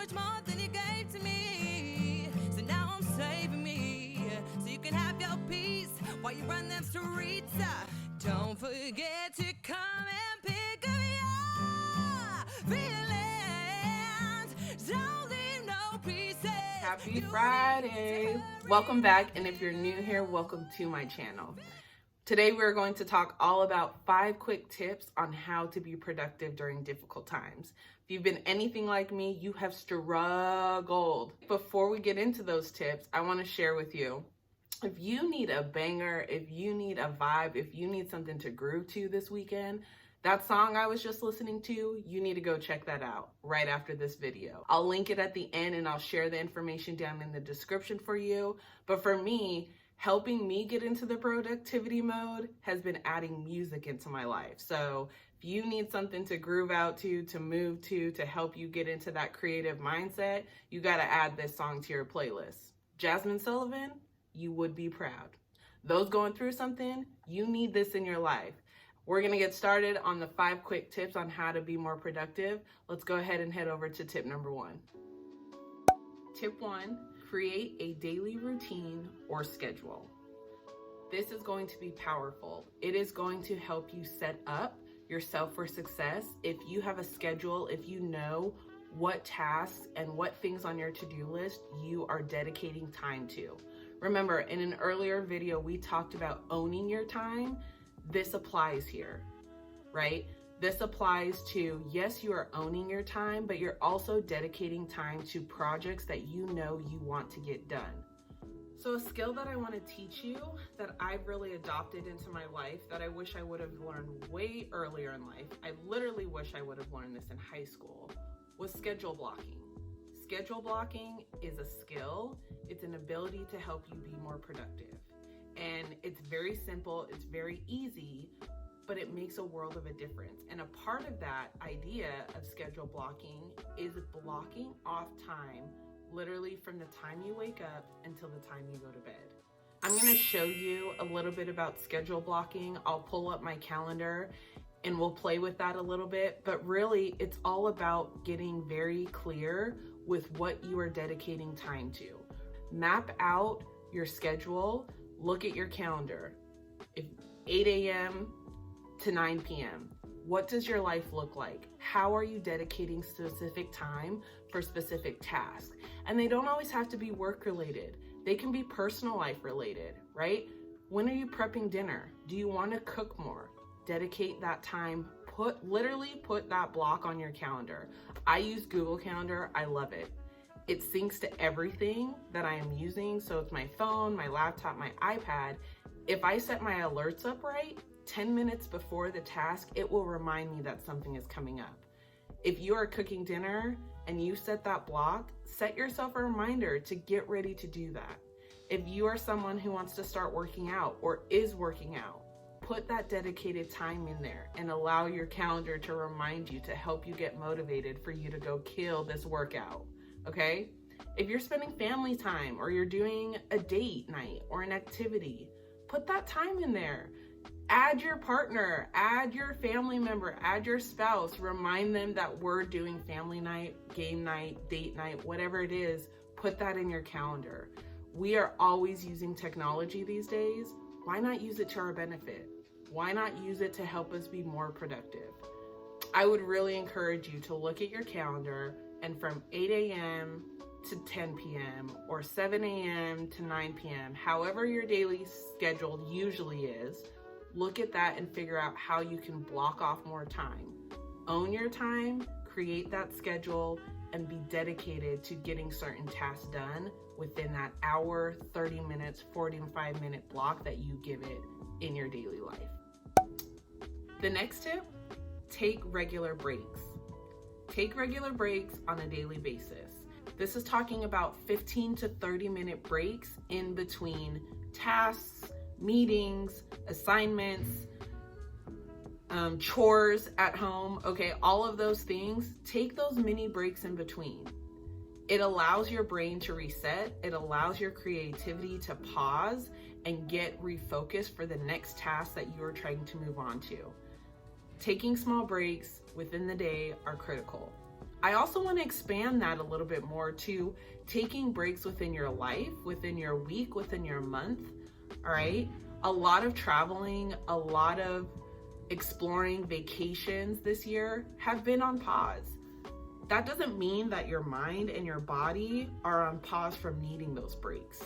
much more than you gave to me. So now I'm saving me, so you can have your peace while you run them streets. Don't forget to come and pick up your feelings. Don't leave no pieces. Happy Friday! Welcome back, and if you're new here, welcome to my channel. Today we're going to talk all about 5 quick tips on how to be productive during difficult times. If you've been anything like me, you have struggled. Before we get into those tips, I want to share with you, if you need a banger, if you need a vibe, if you need something to groove to this weekend, that song I was just listening to, you need to go check that out right after this video. I'll link it at the end and I'll share the information down in the description for you. But for me, helping me get into the productivity mode has been adding music into my life. So if you need something to groove out to move to help you get into that creative mindset, you gotta add this song to your playlist. Jasmine Sullivan, you would be proud. Those going through something, you need this in your life. We're gonna get started on the 5 quick tips on how to be more productive. Let's go ahead and head over to tip number 1. Tip 1, create a daily routine or schedule. This is going to be powerful. It is going to help you set up yourself for success. If you have a schedule, if you know what tasks and what things on your to-do list you are dedicating time to. Remember, in an earlier video, we talked about owning your time. This applies here, right? This applies to, yes, you are owning your time, but you're also dedicating time to projects that you know you want to get done. So a skill that I want to teach you that I've really adopted into my life that I wish I would have learned way earlier in life, I literally wish I would have learned this in high school, was schedule blocking. Schedule blocking is a skill. It's an ability to help you be more productive. And it's very simple, it's very easy, but it makes a world of a difference. And a part of that idea of schedule blocking is blocking off time, literally from the time you wake up until the time you go to bed. I'm gonna show you a little bit about schedule blocking. I'll pull up my calendar and we'll play with that a little bit, but really it's all about getting very clear with what you are dedicating time to. Map out your schedule, look at your calendar. If 8 a.m. to 9 p.m., what does your life look like? How are you dedicating specific time for specific tasks? And they don't always have to be work related. They can be personal life related, right? When are you prepping dinner? Do you want to cook more? Dedicate that time. Literally put that block on your calendar. I use Google Calendar. I love it. It syncs to everything that I am using. So it's my phone, my laptop, my iPad. If I set my alerts up right, 10 minutes before the task, it will remind me that something is coming up. If you are cooking dinner and you set that block, set yourself a reminder to get ready to do that. If you are someone who wants to start working out or is working out, put that dedicated time in there and allow your calendar to remind you to help you get motivated for you to go kill this workout. Okay? If you're spending family time or you're doing a date night or an activity, put that time in there. Add your partner, add your family member, add your spouse, remind them that we're doing family night, game night, date night, whatever it is, put that in your calendar. We are always using technology these days. Why not use it to our benefit? Why not use it to help us be more productive? I would really encourage you to look at your calendar and from 8 a.m. to 10 p.m. or 7 a.m. to 9 p.m., however your daily schedule usually is, look at that and figure out how you can block off more time. Own your time, create that schedule, and be dedicated to getting certain tasks done within that hour, 30 minutes, 45-minute block that you give it in your daily life. The next tip, take regular breaks. Take regular breaks on a daily basis. This is talking about 15 to 30-minute breaks in between tasks, meetings, assignments, chores at home, okay, all of those things. Take those mini breaks in between. It allows your brain to reset. It allows your creativity to pause and get refocused for the next task that you are trying to move on to. Taking small breaks within the day are critical. I also want to expand that a little bit more to taking breaks within your life, within your week, within your month. All right. A lot of traveling, a lot of exploring vacations this year have been on pause. That doesn't mean that your mind and your body are on pause from needing those breaks.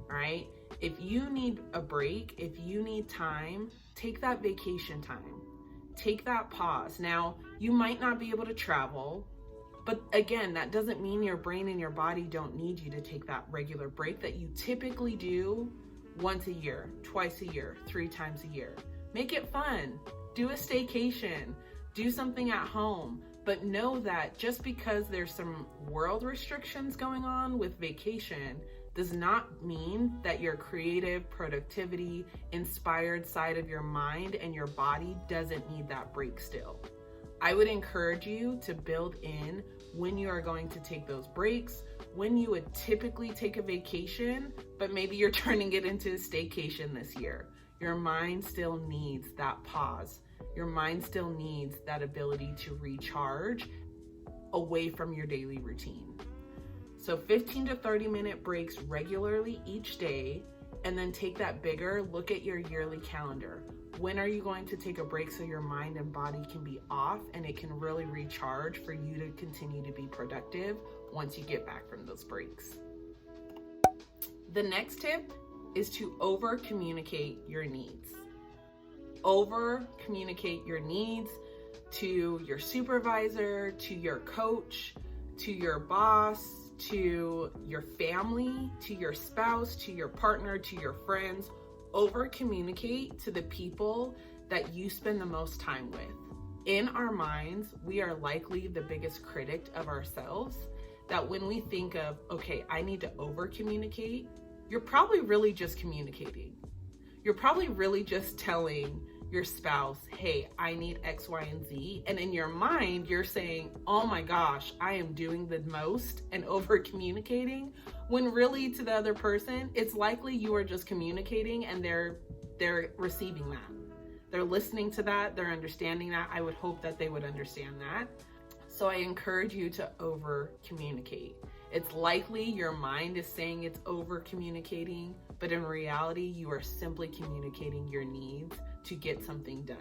All right. If you need a break, if you need time, take that vacation time. Take that pause. Now, you might not be able to travel, but again, that doesn't mean your brain and your body don't need you to take that regular break that you typically do once a year, twice a year, 3 times a year. Make it fun. Do a staycation. Do something at home. But know that just because there's some world restrictions going on with vacation does not mean that your creative, productivity, inspired side of your mind and your body doesn't need that break still. I would encourage you to build in when you are going to take those breaks, when you would typically take a vacation, but maybe you're turning it into a staycation this year. Your mind still needs that pause. Your mind still needs that ability to recharge away from your daily routine. So 15 to 30 minute breaks regularly each day, and then take that bigger look at your yearly calendar. When are you going to take a break so your mind and body can be off and it can really recharge for you to continue to be productive once you get back from those breaks? The next tip is to over communicate your needs. Over communicate your needs to your supervisor, to your coach, to your boss, to your family, to your spouse, to your partner, to your friends. Over communicate to the people that you spend the most time with. In our minds, we are likely the biggest critic of ourselves, that when we think of, okay, I need to over communicate, you're probably really just communicating. You're probably really just telling your spouse, hey, I need X, Y, and Z. And in your mind, you're saying, oh my gosh, I am doing the most and over communicating, when really to the other person, it's likely you are just communicating and they're receiving that. They're listening to that, they're understanding that. I would hope that they would understand that. So I encourage you to over communicate. It's likely your mind is saying it's over communicating, but in reality, you are simply communicating your needs to get something done.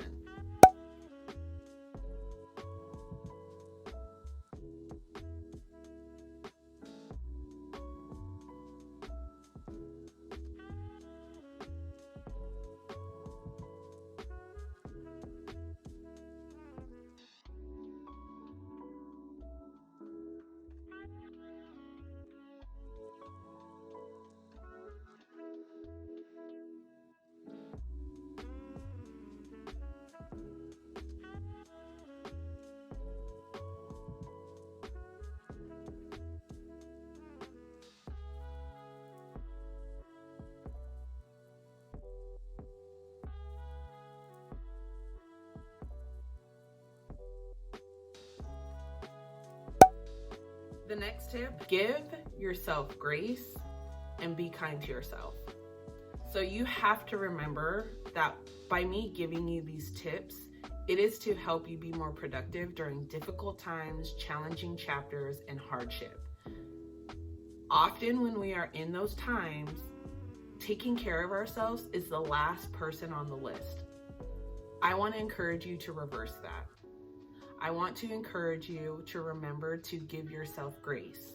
The next tip, give yourself grace and be kind to yourself. So you have to remember that by me giving you these tips, it is to help you be more productive during difficult times, challenging chapters, and hardship. Often when we are in those times, taking care of ourselves is the last person on the list. I want to encourage you to reverse that. I want to encourage you to remember to give yourself grace.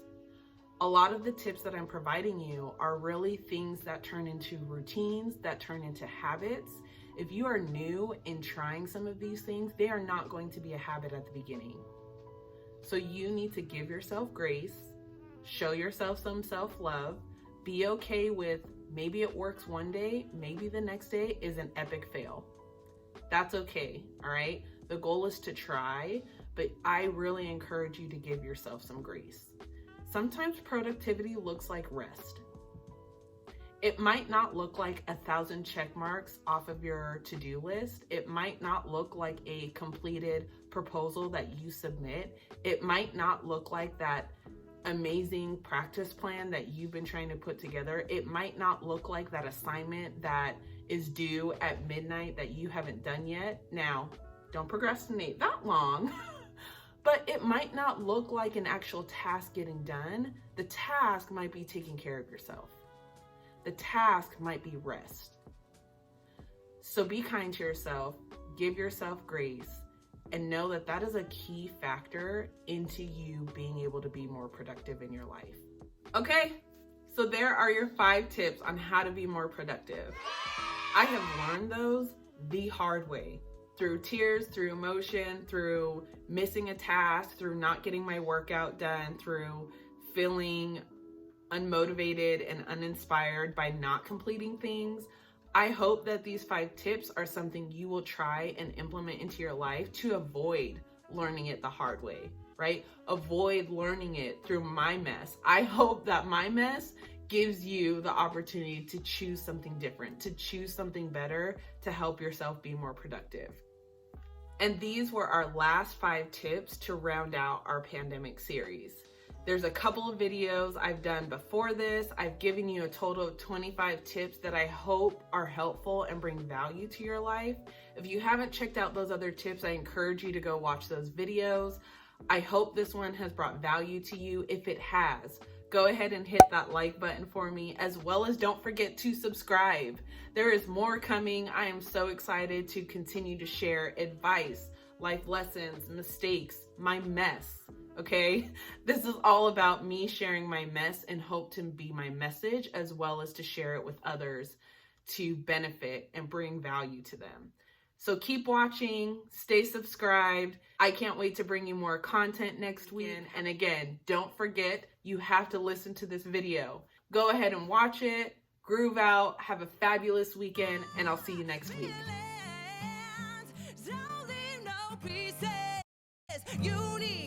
A lot of the tips that I'm providing you are really things that turn into routines, that turn into habits. If you are new in trying some of these things, they are not going to be a habit at the beginning. So you need to give yourself grace, show yourself some self-love, be okay with maybe it works one day, maybe the next day is an epic fail. That's okay, all right? The goal is to try, but I really encourage you to give yourself some grace. Sometimes productivity looks like rest. It might not look like 1,000 check marks off of your to-do list. It might not look like a completed proposal that you submit. It might not look like that amazing practice plan that you've been trying to put together. It might not look like that assignment that is due at midnight that you haven't done yet. Now, don't procrastinate that long, but it might not look like an actual task getting done. The task might be taking care of yourself. The task might be rest. So be kind to yourself, give yourself grace, and know that that is a key factor into you being able to be more productive in your life. Okay, so there are your 5 tips on how to be more productive. I have learned those the hard way, through tears, through emotion, through missing a task, through not getting my workout done, through feeling unmotivated and uninspired by not completing things. I hope that these 5 tips are something you will try and implement into your life to avoid learning it the hard way, right? Avoid learning it through my mess. I hope that my mess gives you the opportunity to choose something different, to choose something better, to help yourself be more productive. And these were our last 5 tips to round out our pandemic series. There's a couple of videos I've done before this. I've given you a total of 25 tips that I hope are helpful and bring value to your life. If you haven't checked out those other tips, I encourage you to go watch those videos. I hope this one has brought value to you. If it has, go ahead and hit that like button for me, as well as don't forget to subscribe. There is more coming. I am so excited to continue to share advice, life lessons, mistakes, my mess. Okay, this is all about me sharing my mess and hope to be my message, as well as to share it with others to benefit and bring value to them. So keep watching, stay subscribed. I can't wait to bring you more content next week. And again, don't forget, you have to listen to this video. Go ahead and watch it, groove out, have a fabulous weekend, and I'll see you next week. You need